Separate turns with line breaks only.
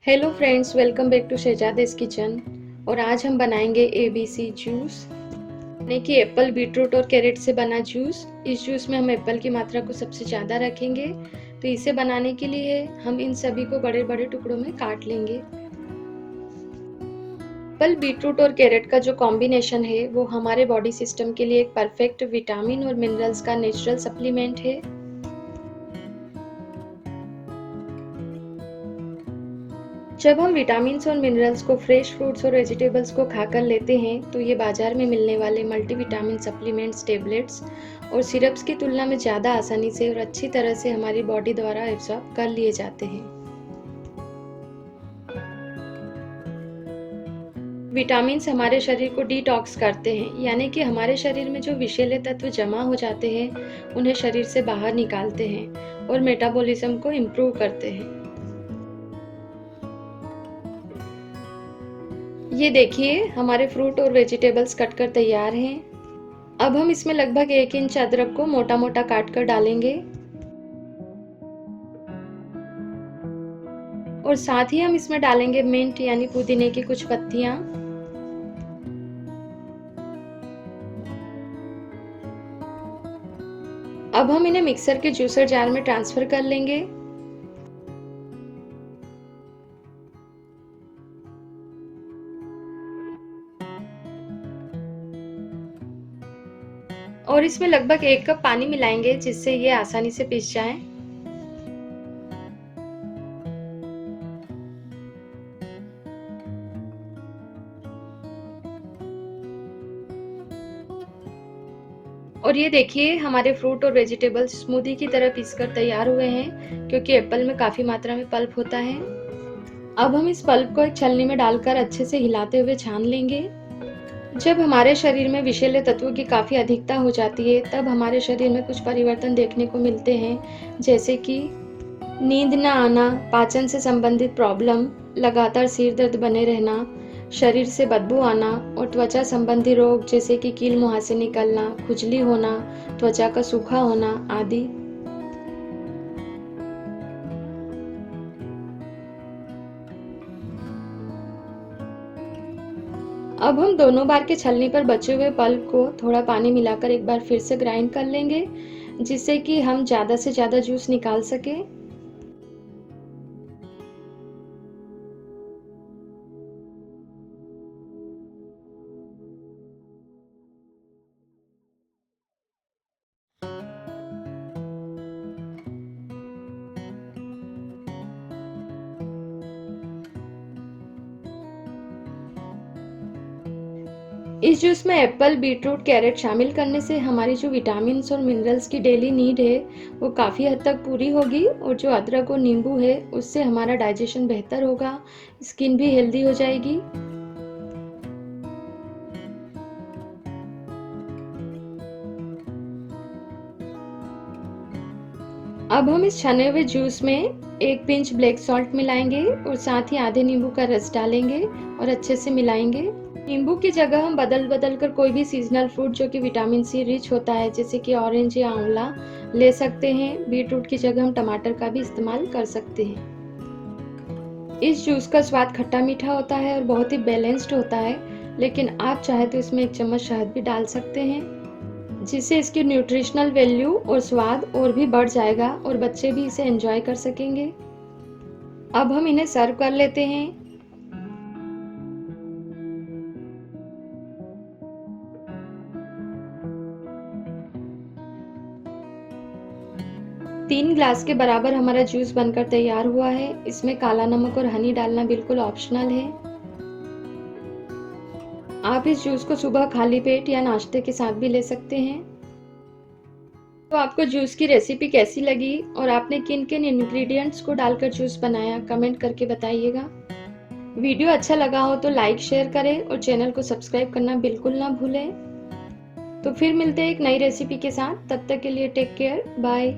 Hello friends, welcome back to Shahzade's kitchen. और आज हम बनाएंगे ABC जूस, यानी कि एप्पल, बीटरूट और कैरेट से बना जूस। इस जूस में हम एप्पल की मात्रा को सबसे ज़्यादा रखेंगे, तो इसे बनाने के लिए हम इन सभी को बड़े बड़े टुकड़ों में काट लेंगे। एप्पल, बीटरूट और कैरेट का जो कॉम्बिनेशन है वो हमारे बॉडी सिस्टम के लिए एक परफेक्ट विटामिन और मिनरल्स का नेचुरल सप्लीमेंट है। जब हम विटामिन्स और मिनरल्स को फ्रेश फ्रूट्स और वेजिटेबल्स को खाकर लेते हैं तो ये बाजार में मिलने वाले मल्टीविटामिन सप्लीमेंट्स, टेबलेट्स और सिरप्स की तुलना में ज़्यादा आसानी से और अच्छी तरह से हमारी बॉडी द्वारा एब्जॉर्ब कर लिए जाते हैं। विटामिन्स हमारे शरीर को डिटॉक्स करते हैं, यानी कि हमारे शरीर में जो विषैले तत्व जमा हो जाते हैं उन्हें शरीर से बाहर निकालते हैं और मेटाबॉलिज्म को इम्प्रूव करते हैं। ये देखिए, हमारे फ्रूट और वेजिटेबल्स कटकर तैयार हैं। अब हम इसमें लगभग 1 इंच अदरक को मोटा मोटा काट कर डालेंगे और साथ ही हम इसमें डालेंगे मिंट यानी पुदीने की कुछ पत्तियां। अब हम इन्हें मिक्सर के जूसर जार में ट्रांसफर कर लेंगे। और इसमें लगभग 1 कप पानी मिलाएंगे जिससे ये आसानी से पिस जाए। और ये देखिए, हमारे फ्रूट और वेजिटेबल्स स्मूदी की तरह पीसकर तैयार हुए हैं, क्योंकि एप्पल में काफी मात्रा में पल्प होता है। अब हम इस पल्प को एक छलनी में डालकर अच्छे से हिलाते हुए छान लेंगे। जब हमारे शरीर में विषैले तत्वों की काफी अधिकता हो जाती है तब हमारे शरीर में कुछ परिवर्तन देखने को मिलते हैं, जैसे कि नींद न आना, पाचन से संबंधित प्रॉब्लम, लगातार सिर दर्द बने रहना, शरीर से बदबू आना और त्वचा संबंधी रोग जैसे कि कील मुहासे निकलना, खुजली होना, त्वचा का सूखा होना आदि। अब हम दोनों बार के छलनी पर बचे हुए पल्प को थोड़ा पानी मिलाकर एक बार फिर से ग्राइंड कर लेंगे, जिससे कि हम ज़्यादा से ज़्यादा जूस निकाल सकें। इस जूस में एप्पल, बीटरूट, कैरेट शामिल करने से हमारी जो विटामिन्स और मिनरल्स की डेली नीड है वो काफ़ी हद तक पूरी होगी, और जो अदरक और नींबू है उससे हमारा डाइजेशन बेहतर होगा, स्किन भी हेल्दी हो जाएगी। अब हम इस छने हुए जूस में 1 पिंच ब्लैक सॉल्ट मिलाएंगे और साथ ही आधे नींबू का रस डालेंगे और अच्छे से मिलाएंगे। नींबू की जगह हम बदल बदल कर कोई भी सीजनल फ्रूट जो कि विटामिन सी रिच होता है, जैसे कि ऑरेंज या आंवला, ले सकते हैं। बीटरूट की जगह हम टमाटर का भी इस्तेमाल कर सकते हैं। इस जूस का स्वाद खट्टा मीठा होता है और बहुत ही बैलेंस्ड होता है, लेकिन आप चाहे तो इसमें 1 चम्मच शहद भी डाल सकते हैं, जिससे इसकी न्यूट्रिशनल वैल्यू और स्वाद और भी बढ़ जाएगा और बच्चे भी इसे एंजॉय कर सकेंगे। अब हम इन्हें सर्व कर लेते हैं। तीन ग्लास के बराबर हमारा जूस बनकर तैयार हुआ है। इसमें काला नमक और हनी डालना बिल्कुल ऑप्शनल है। आप इस जूस को सुबह खाली पेट या नाश्ते के साथ भी ले सकते हैं। तो आपको जूस की रेसिपी कैसी लगी और आपने किन किन इंग्रेडिएंट्स को डालकर जूस बनाया, कमेंट करके बताइएगा। वीडियो अच्छा लगा हो तो लाइक शेयर करें और चैनल को सब्सक्राइब करना बिल्कुल ना भूलें। तो फिर मिलते हैं एक नई रेसिपी के साथ, तब तक के लिए टेक केयर, बाय।